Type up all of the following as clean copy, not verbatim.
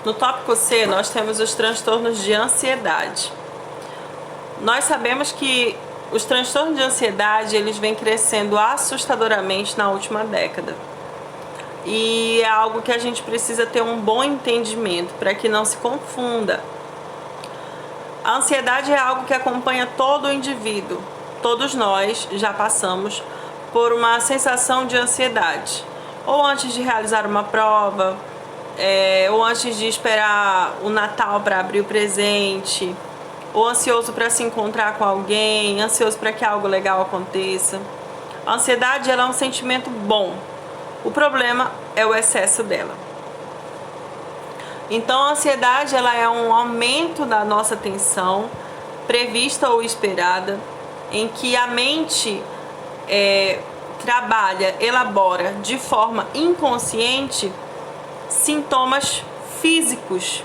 No tópico C, nós temos os transtornos de ansiedade. Nós sabemos que os transtornos de ansiedade, eles vêm crescendo assustadoramente na última década. E é algo que a gente precisa ter um bom entendimento para que não se confunda. A ansiedade é algo que acompanha todo o indivíduo. Todos nós já passamos por uma sensação de ansiedade. Ou antes de realizar uma prova, ou antes de esperar o Natal para abrir o presente, ou ansioso para se encontrar com alguém, ansioso para que algo legal aconteça. A ansiedade, ela é um sentimento bom. O problema é o excesso dela. Então, a ansiedade, ela é um aumento da nossa tensão, prevista ou esperada, em que a mente trabalha, elabora de forma inconsciente sintomas físicos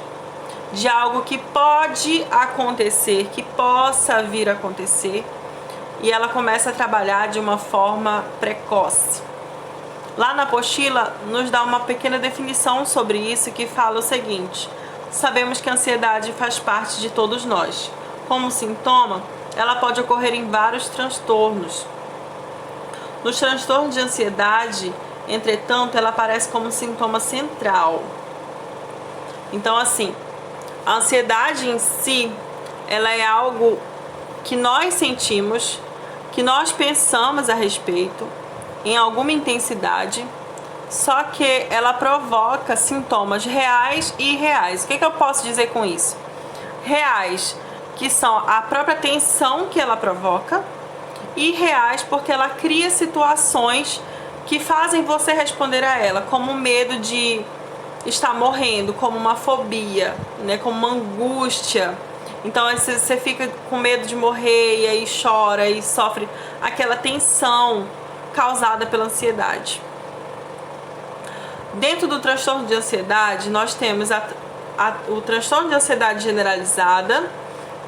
de algo que pode acontecer, que possa vir a acontecer, e ela começa a trabalhar de uma forma precoce. Lá na apostila nos dá uma pequena definição sobre isso, que fala o seguinte: sabemos que a ansiedade faz parte de todos nós. Como sintoma, ela pode ocorrer em vários transtornos. Nos transtornos de ansiedade, entretanto, ela aparece como sintoma central. Então, assim, a ansiedade em si, ela é algo que nós sentimos, que nós pensamos a respeito, em alguma intensidade, só que ela provoca sintomas reais e irreais. O que eu posso dizer com isso? Reais, que são a própria tensão que ela provoca, e irreais porque ela cria situações que fazem você responder a ela, como o medo de estar morrendo, como uma fobia, né, como uma angústia. Então você fica com medo de morrer e aí chora e sofre aquela tensão causada pela ansiedade. Dentro do transtorno de ansiedade, nós temos o transtorno de ansiedade generalizada,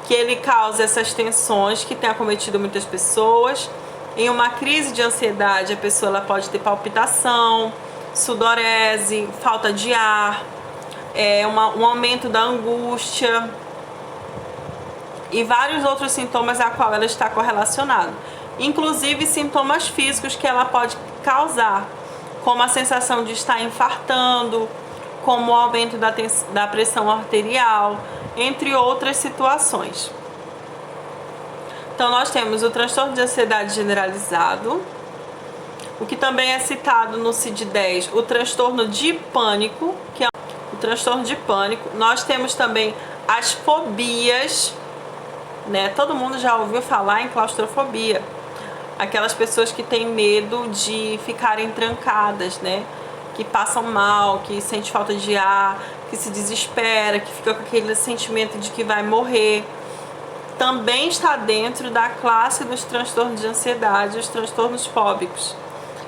que ele causa essas tensões que tem acometido muitas pessoas. Em uma crise de ansiedade, a pessoa ela pode ter palpitação, sudorese, falta de ar, um aumento da angústia e vários outros sintomas a qual ela está correlacionada. Inclusive sintomas físicos que ela pode causar, como a sensação de estar infartando, como o aumento da pressão arterial, entre outras situações. Então nós temos o transtorno de ansiedade generalizado, o que também é citado no CID-10, o transtorno de pânico, que é o transtorno de pânico. Nós temos também as fobias, né? Todo mundo já ouviu falar em claustrofobia. Aquelas pessoas que têm medo de ficarem trancadas, né? Que passam mal, que sente falta de ar, que se desespera, que fica com aquele sentimento de que vai morrer. Também está dentro da classe dos transtornos de ansiedade, os transtornos fóbicos,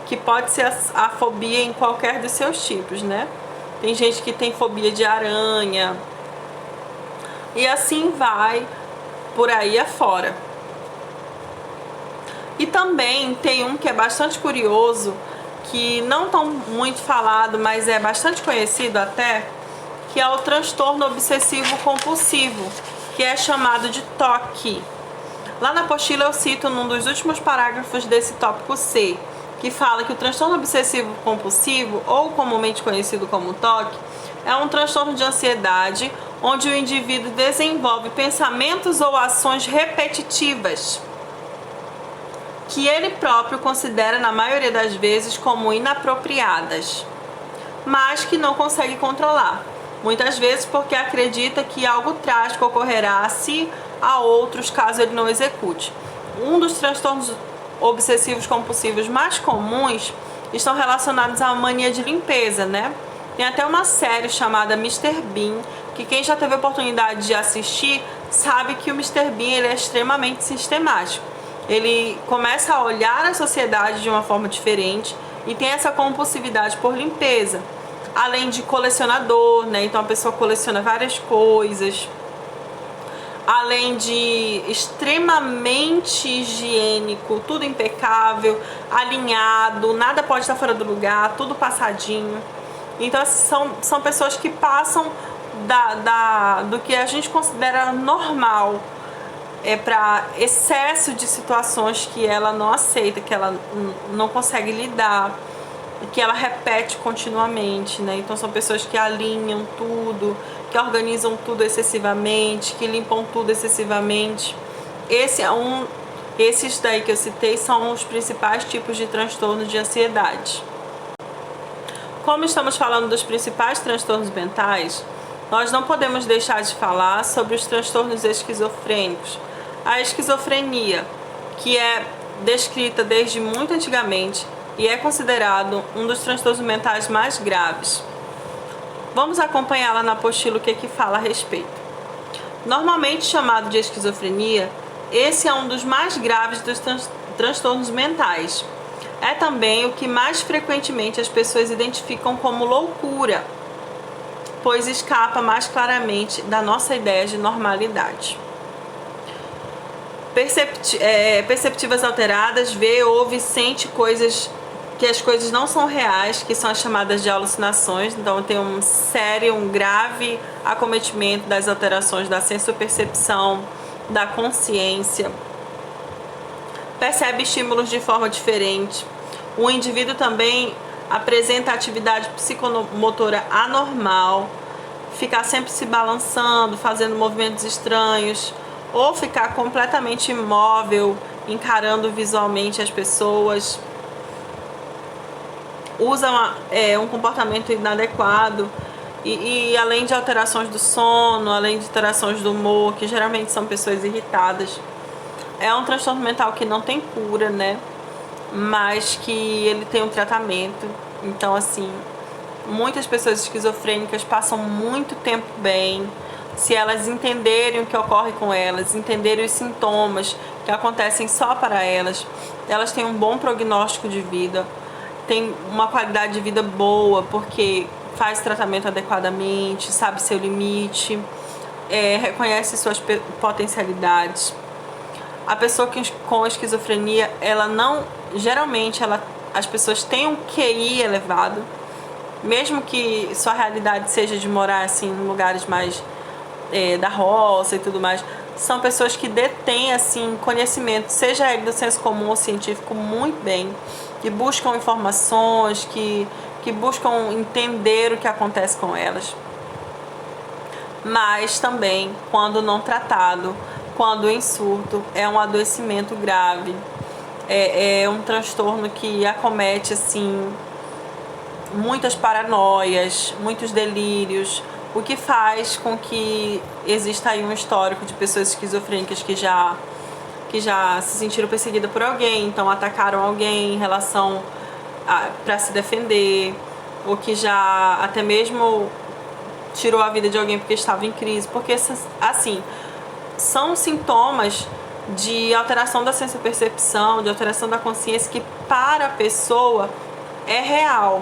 que pode ser a fobia em qualquer dos seus tipos, né? Tem gente que tem fobia de aranha, e assim vai por aí afora. E também tem um que é bastante curioso, que não tão muito falado, mas é bastante conhecido até, que é o transtorno obsessivo compulsivo, que é chamado de TOC. Lá na apostila eu cito num dos últimos parágrafos desse tópico C, que fala que o transtorno obsessivo compulsivo, ou comumente conhecido como TOC, é um transtorno de ansiedade onde o indivíduo desenvolve pensamentos ou ações repetitivas que ele próprio considera, na maioria das vezes, como inapropriadas, mas que não consegue controlar. Muitas vezes porque acredita que algo trágico ocorrerá a si, a outros, caso ele não execute. Um dos transtornos obsessivos compulsivos mais comuns estão relacionados à mania de limpeza, né? Tem até uma série chamada Mr. Bean, que quem já teve a oportunidade de assistir sabe que o Mr. Bean ele é extremamente sistemático. Ele começa a olhar a sociedade de uma forma diferente e tem essa compulsividade por limpeza. Além de colecionador, né? Então a pessoa coleciona várias coisas. Além de extremamente higiênico, tudo impecável, alinhado, nada pode estar fora do lugar, tudo passadinho. Então são pessoas que passam do que a gente considera normal para excesso de situações que ela não aceita, que ela não consegue lidar, que ela repete continuamente, né? Então são pessoas que alinham tudo, que organizam tudo excessivamente, que limpam tudo excessivamente. Esses daí que eu citei são os principais tipos de transtorno de ansiedade. Como estamos falando dos principais transtornos mentais, nós não podemos deixar de falar sobre os transtornos esquizofrênicos. A esquizofrenia, que é descrita desde muito antigamente e é considerado um dos transtornos mentais mais graves. Vamos acompanhá-la na apostila o que fala a respeito. Normalmente chamado de esquizofrenia, esse é um dos mais graves dos transtornos mentais. É também o que mais frequentemente as pessoas identificam como loucura, pois escapa mais claramente da nossa ideia de normalidade. Perceptivas alteradas, vê, ouve, sente coisas que as coisas não são reais, que são as chamadas de alucinações. Então tem um grave acometimento das alterações da sensopercepção, da consciência. Percebe estímulos de forma diferente. O indivíduo também apresenta atividade psicomotora anormal, ficar sempre se balançando, fazendo movimentos estranhos, ou ficar completamente imóvel, encarando visualmente as pessoas. Usa um comportamento inadequado e além de alterações do sono, além de alterações do humor, que geralmente são pessoas irritadas. É um transtorno mental que não tem cura, né? Mas que ele tem um tratamento. Então, assim, muitas pessoas esquizofrênicas passam muito tempo bem, se elas entenderem o que ocorre com elas, entenderem os sintomas que acontecem só para elas, elas têm um bom prognóstico de vida, têm uma qualidade de vida boa, porque faz tratamento adequadamente, sabe seu limite, reconhece suas potencialidades. A pessoa com esquizofrenia, geralmente as pessoas têm um QI elevado, mesmo que sua realidade seja de morar assim em lugares mais da roça e tudo mais, são pessoas que detêm assim conhecimento, seja ele do senso comum ou científico, muito bem, que buscam informações, que buscam entender o que acontece com elas. Mas também, quando não tratado, quando em surto, é um adoecimento grave, é um transtorno que acomete assim muitas paranoias, muitos delírios, o que faz com que exista aí um histórico de pessoas esquizofrênicas que já se sentiram perseguidas por alguém, então atacaram alguém em relação para se defender, ou que já até mesmo tirou a vida de alguém porque estava em crise, porque assim, são sintomas de alteração da sensopercepção, de alteração da consciência que para a pessoa é real.